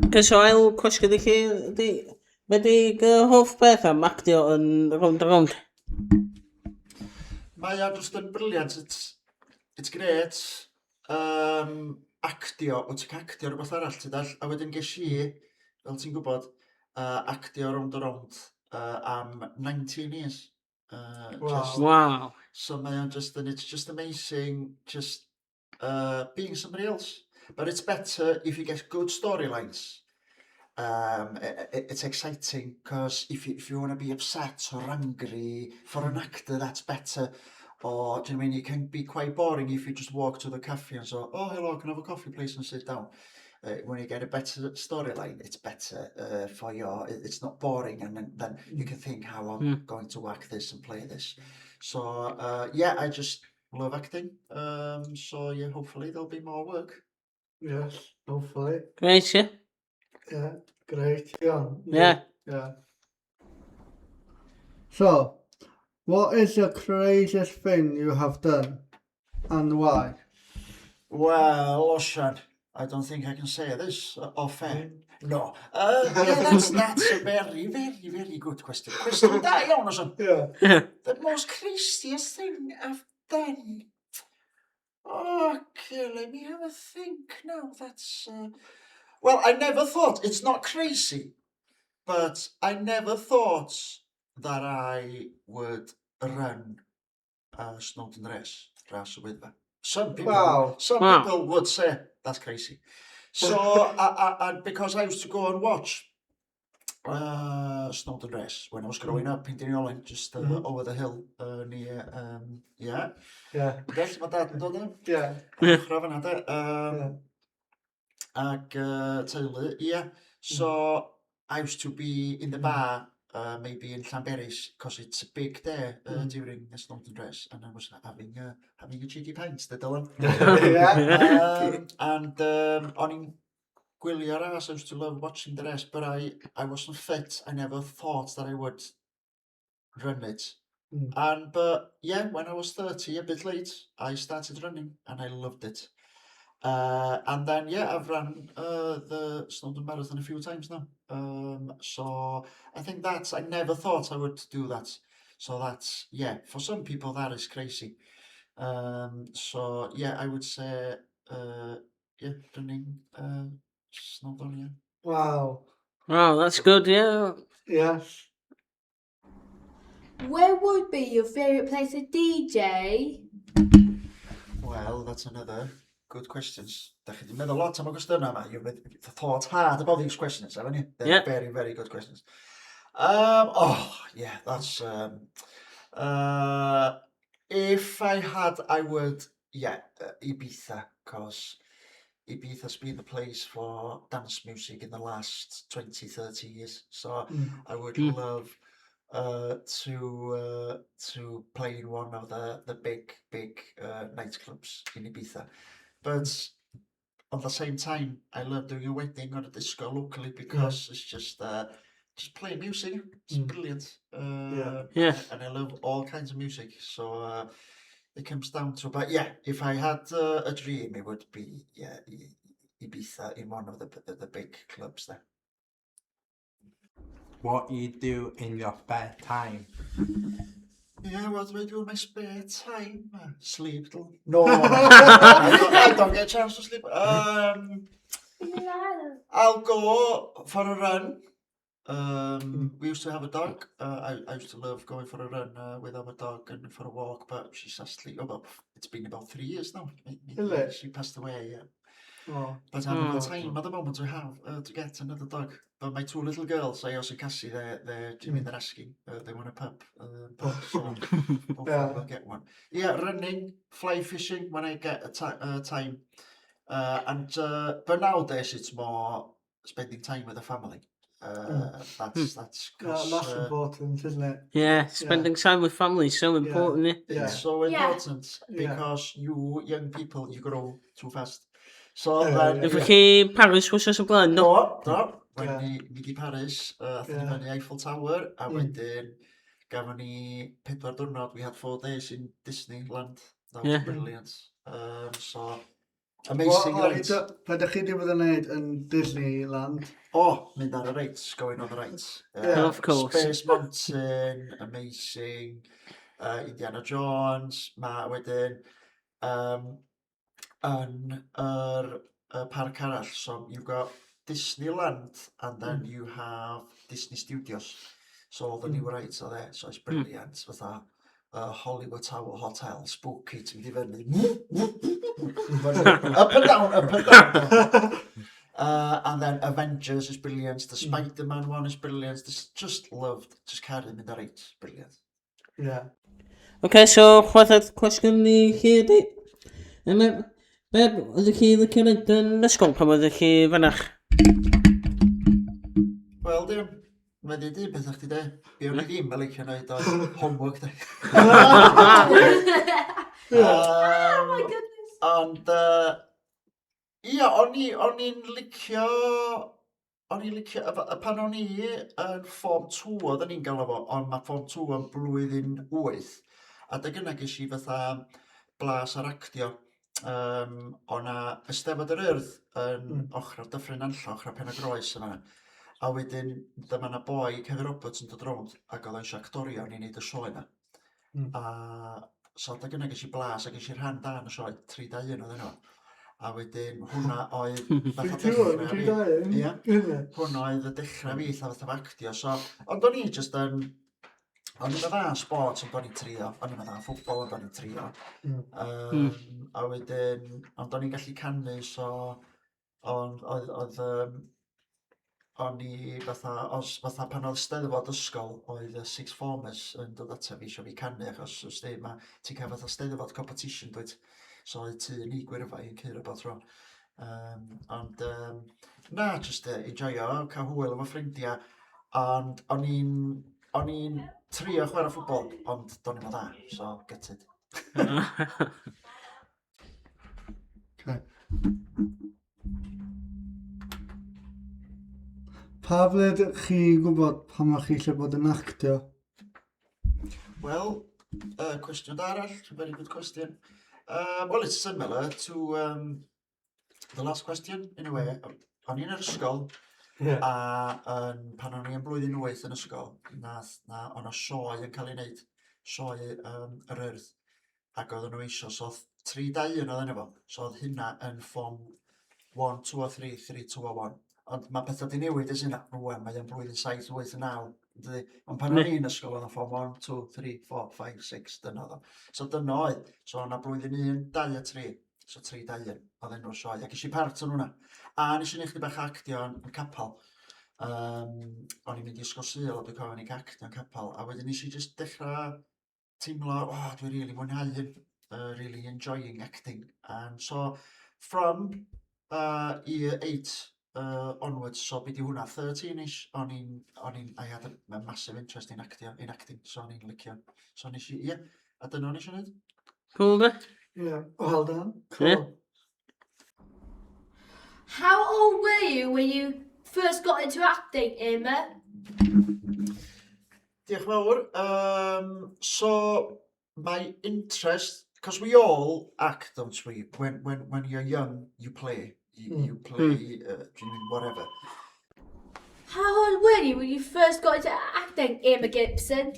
Okay, so ail cwestiwn i chi ydy, be di hoff beth am actio yn round a round? Mae o just yn briliant. It's great. Actio, wyt ti'n actio rhywbeth arall, ti dall? A wedyn ges i, fel ti'n gwybod, actio round a round am 19 years. Wow. So mae o'n just, and it's just amazing, just being somebody else. But it's better if you get good storylines. It's exciting because if you want to be upset or angry for an actor, that's better. Or do you know what I mean? You can be quite boring if you just walk to the cafe and say, "Oh, hello, can I have a coffee, please?" and sit down. When you get a better storyline, it's better for you. It's not boring, and then you can think how I'm going to act this and play this. So yeah, I just love acting. So yeah, hopefully there'll be more work. Yes, hopefully. Great, yeah? Yeah, great. Yeah. Yeah. So, what is the craziest thing you have done and why? Well, Oshan, I don't think I can say this off air. No. Yeah, that's a very, very, very good question. Question da iawn, Oshan. Yeah. The most craziest thing I've done. Okay, let me have a think now. That's well, I never thought, it's not crazy, but I never thought that I would run Snowdon Race, Ras y Wyddfa. Some people would say that's crazy. So, because I used to go and watch Snowdon Race when I was growing up in Dinolyn, just over the hill near, yeah. Yeah. That's my dad and dod e. Yeah. Chrafan ade. Ag teulu, yeah. So, I used to be in the bar, maybe in Llanberis, because it's a big day during the Snowdon Race, and I was having a cheeky pint, the Dylan. Yeah. And on in gwylio ras, I used to love watching the race, but I wasn't fit. I never thought that I would run it. But yeah, when I was 30, a bit late, I started running, and I loved it. And then yeah, I've run the Snowdon Marathon a few times now. So I think I never thought I would do that. So that's, yeah, for some people that is crazy. So yeah, I would say yeah, running, snowboarding. Yeah. Wow. Wow, that's good, yeah. Yes. Where would be your favourite place to DJ? Well, that's another good questions. Dach chi 'di meddwl lot am y gwestiynau yma. You've thought hard about these questions, haven't you? They're Yeah. very, very good questions. Yeah, that's if I had, I would, yeah, Ibiza, because Ibiza's been the place for dance music in the last 20, 30 years. So I would love to play in one of the big nightclubs in Ibiza. But at the same time, I love doing a wedding or a disco locally because it's just playing music. It's brilliant. Yeah. And I love all kinds of music. So it comes down to, but yeah, if I had a dream, it would be Ibiza in one of the big clubs there. What you do in your spare time? Yeah, what do I do in my spare time? Sleep. No, I don't get a chance to sleep. I'll go for a run. We used to have a dog. I used to love going for a run with our dog and for a walk, but she's asleep. Oh, well, it's been about 3 years now. Is it? She passed away, yeah. Oh. But I have the time at the moment to have to get another dog. But my 2 little girls, Ayos and Cassie, they're asking. They want a pup. So hopefully we'll get one. Yeah, running, fly fishing when I get a time. But nowadays it's more spending time with the family. That's important, isn't it? Yeah, spending time with family is so important. It's so important because you young people, you grow too fast. So If chi Paris wythnos o blaen, no? Do. When ni di Paris, athyn ni fyny Eiffel Tower, a wedyn gafon ni 4 diwrnod. We had 4 days in Disneyland. That was brilliant. So amazing rides. Be ydych chi wedi bod yn neud yn Disneyland? Mynd ar y rides, going on the rides. Of course. Space Mountain, amazing. Indiana Jones, ma wedyn yn parc arall. So you've got Disneyland and then you have Disney Studios. So all the new rides are there. So it's brilliant. Fatha Hollywood Tower Hotel, spooky to mynd I fyny. Up and down. And then Avengers is brilliant. The Spider-Man one is brilliant. Just loved. Just carrying mynd ar rides. Brilliant. Yeah. Okay, so chwarae cwestiwn ni chi ydi. Be ydych chi licio neud yn ysgol pan ydych chi fanach? Wel, dim. Mae di dyn beth chdi de. Be o'n I ddim yn licio neud o homework de. Oh my goodness. Ond, ia, o'n i'n licio, pan o'n I yn Form 2, oedden ni'n gael efo, ond mae Form 2 yn blwyddyn 8. A dy gynna ges I fatha blas ar actio. O'na Eisteddfod yr Urdd yn ochr Dyffryn Nanllte, ochr Penygroes yma. A wedyn, dyma na boi, Kevin Roberts yn dod rownd, ac oedd o'n eisiau actorio ni wneud y sioe yna. So dy gynna ges I blas, a ges I rhan da yn y sioe, 3-2-1 oedd enw. A wedyn, hwnna oedd fatha dechrau fi. Hwnna oedd y dechrau fi, fatha actio. So, ond o'n I just yn... O'n i'n dda sport, ond o'n i'n trio. O'n i'n dda ffwbol, ond o'n i'n trio. A wedyn, ond o'n i'n gallu canu, so... O'n i fatha pan oedd Steddfod ysgol, oedd y Sixth Formers yn dod ata fi eisiau fi canu, achos ti'n cael fatha Steddfod competition, dweud. So oedd tu ni gwirfa i'n cyr o bod tro. Ond, na, just enjoyo, cael hwyl efo ffrindiau. Ond o'n i'n trio chwarae ffwbol, ond do'n i'n dda, so gutted. Okay. Pa fled chi gwybod pan mae chi eisiau bod yn actio? Well, cwestiwn arall, very good question. Well, it's similar to the last question, in a way. O'n i'n yr ysgol, a pan o'n i'n blwyddyn 8 yn ysgol, o'na sioe yn cael ei wneud, sioe yr Urdd. ac oedden nhw eisiau, so oedd 3-2 oedd enw fo, so oedd hynna yn ffom 1, 2 a 3, 3, 2 a 1. Ond mae bethau di newid ys yna, rwan, mae o'n blwyddyn 7, 8 a 9. Ond pan o'n i'n ysgol oedd yn ffom 1, 2, 3, 4, 5, 6, dyna oedd o. So dyna oedd, so o'na blwyddyn 1, 2 a 3, so 3-2 oedd enw'r sioe, ac eisiau part o'n hwnna. A nes i neud chydig bach actio yn capal. O'n i'n mynd i ysgol Sul, a dwi'n cofio ni actio yn capal, a wedyn nes i just dechrau teimlo, dwi'n really mwynhau hyn, really enjoying acting. And so, from year 8 onwards, so beth yw hwnna, 13ish, I had a massive interest in acting, so o'n i'n licio. So nes i, a dyna o'n i eisiau neud. Cool, de? Yeah, well done. Cool. Yeah. How old were you when you first got into acting, Emma? Diolch fawr. So, my interest, because we all act, don't we? When you're young, you play. You play, whatever. How old were you when you first got into acting, Emma Gibson?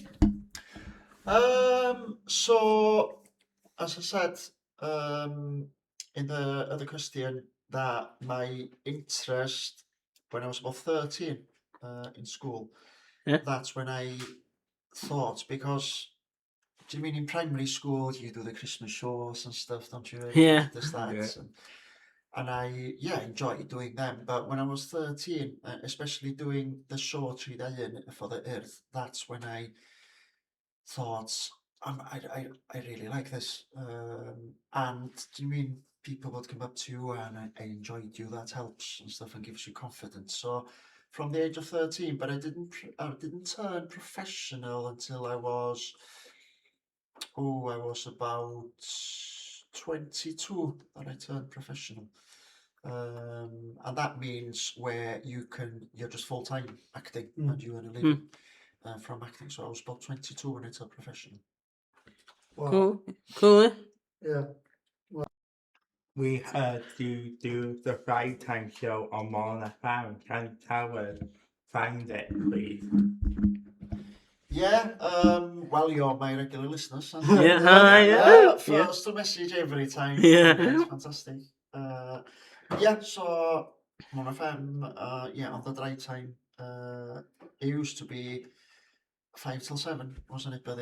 So, as I said in the other question, that my interest when I was about 13 in school, that's when I thought, because do you mean in primary school you do the Christmas shows and stuff, don't you? Yeah. And I enjoyed doing them, but when I was 13, especially doing the show Trydain for the Earth, that's when I thought, I really like this. And do you mean people would come up to you and I enjoyed you, that helps and stuff and gives you confidence. So from the age of 13, but I didn't turn professional until I was about 22 that I turned professional. And that means where you're just full-time acting and you earn a living from acting. So I was about 22 when I turned professional. Wow. Cool. Yeah. We heard you do the Friday Time show on Morning FM. Can you tell us, find it, please? Yeah, well, you're my regular listeners. First to message every time. Yeah. It's fantastic. So Morning FM, on the dry time, it used to be 5 till 7, wasn't it? But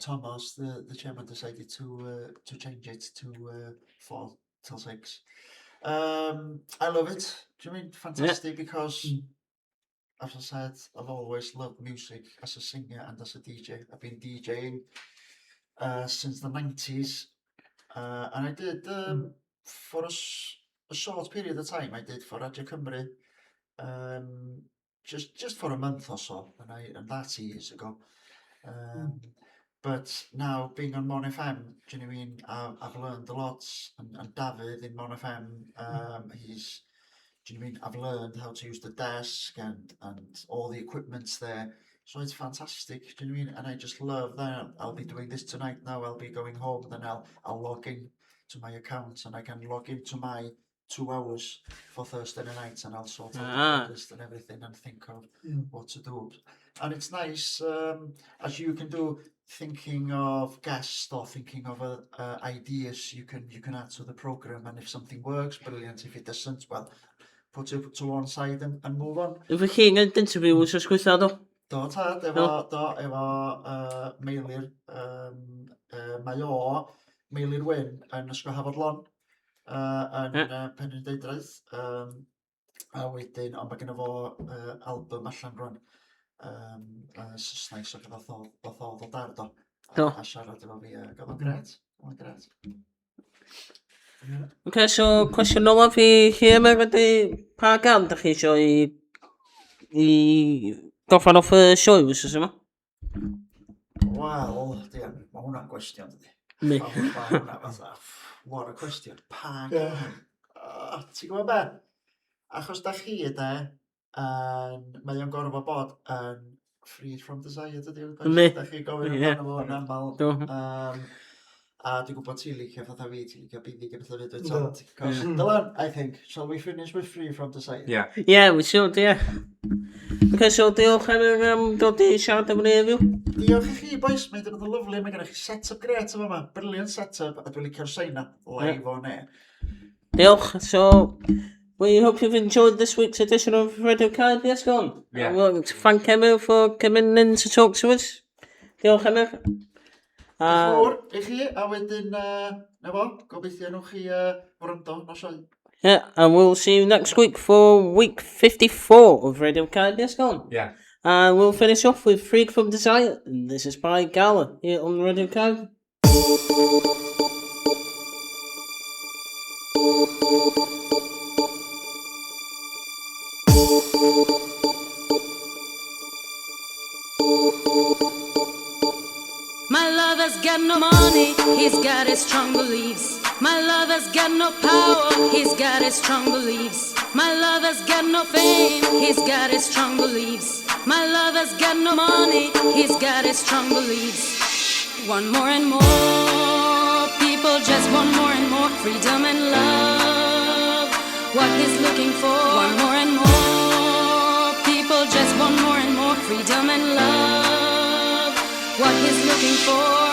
Thomas, the chairman, decided to change it to 4 till 6. I love it. Do you mean fantastic? Because, as I said, I've always loved music as a singer and as a DJ. I've been DJing since the 90s, and I did for a short period of time. I did for Radio Cymru. Just for a month or so, and that's years ago. But now being on Mon FM, do you know what I mean? I've learned a lot, and David in Mon FM, do you know what I mean? I've learned how to use the desk and all the equipment's there, so it's fantastic. Do you know what I mean? And I just love that. I'll be doing this tonight. Now I'll be going home, and then I'll log in to my account, and I can log into my 2 hours for Thursday night, and I'll sort out the list and everything and think of what to do. And it's nice, as you can do, thinking of guests or thinking of ideas you can add to the program, and if something works, brilliant. If it doesn't, well, put it to one side and move on. Efo chi yn interview wrth sgwitha do? Do, tad, efo Meilir, mae o, Meilir Wyn, yn Ysgol Hafod Lon, yn Penrhydeudraeth, a wedyn, ond mae gennym fo album allan rwan, Saesneg, so gath o ddod ar do, a siarad efo fi, gath o'n gret, Ok, so cwestiwn ola fi chi yma wedi pa gam da chi isio i goffa off y sioe wrth yma? Wel, mae hwnna'n gwestiwn, dydi? Mae hwnna fatha, what a cwestiwn, pa gam? Ti'n gwybod be? Achos da chi mae o'n gorfod bod yn free from desire, dydi? Da chi gofyn amdano fo yn aml. A dwi'n gwybod ti'n licio fatha fi, ti'n licio byddig yn bethau fyd wyt. Dylan, I think, shall we finish with free from desire? Yeah, we should, yeah. Ok, so diolch am dod i siarad efo ni heddiw. Diolch i chi, boys. Mae wedi bod yn lyflu. Mae gennych chi set-up gret yma yma. Brilliant set-up. A dwi'n licio'r sign up live on air. Diolch. So, we hope you've enjoyed this week's edition of Radio Card. Yes, go on. Yeah. I want to thank Emma for coming in to talk to us. Diolch, Emma. Fawr i chi, a wedyn, na fo, gobeithio nhw chi wrando nos oed. Yeah, and we'll see you next week for week 54 of Radio Card. Yes, go on. Yeah. And we'll finish off with Freak from Desire. And this is by Gala here on Radio Card. My lover's got no money, he's got his strong beliefs. My lover's got no power, he's got his strong beliefs. My lover's got no fame, he's got his strong beliefs. My lover's got no money, he's got his strong beliefs. Want more and more, people just want more and more freedom and love. What he's looking for, want more and more, people just want more and more freedom and love. What he's looking for.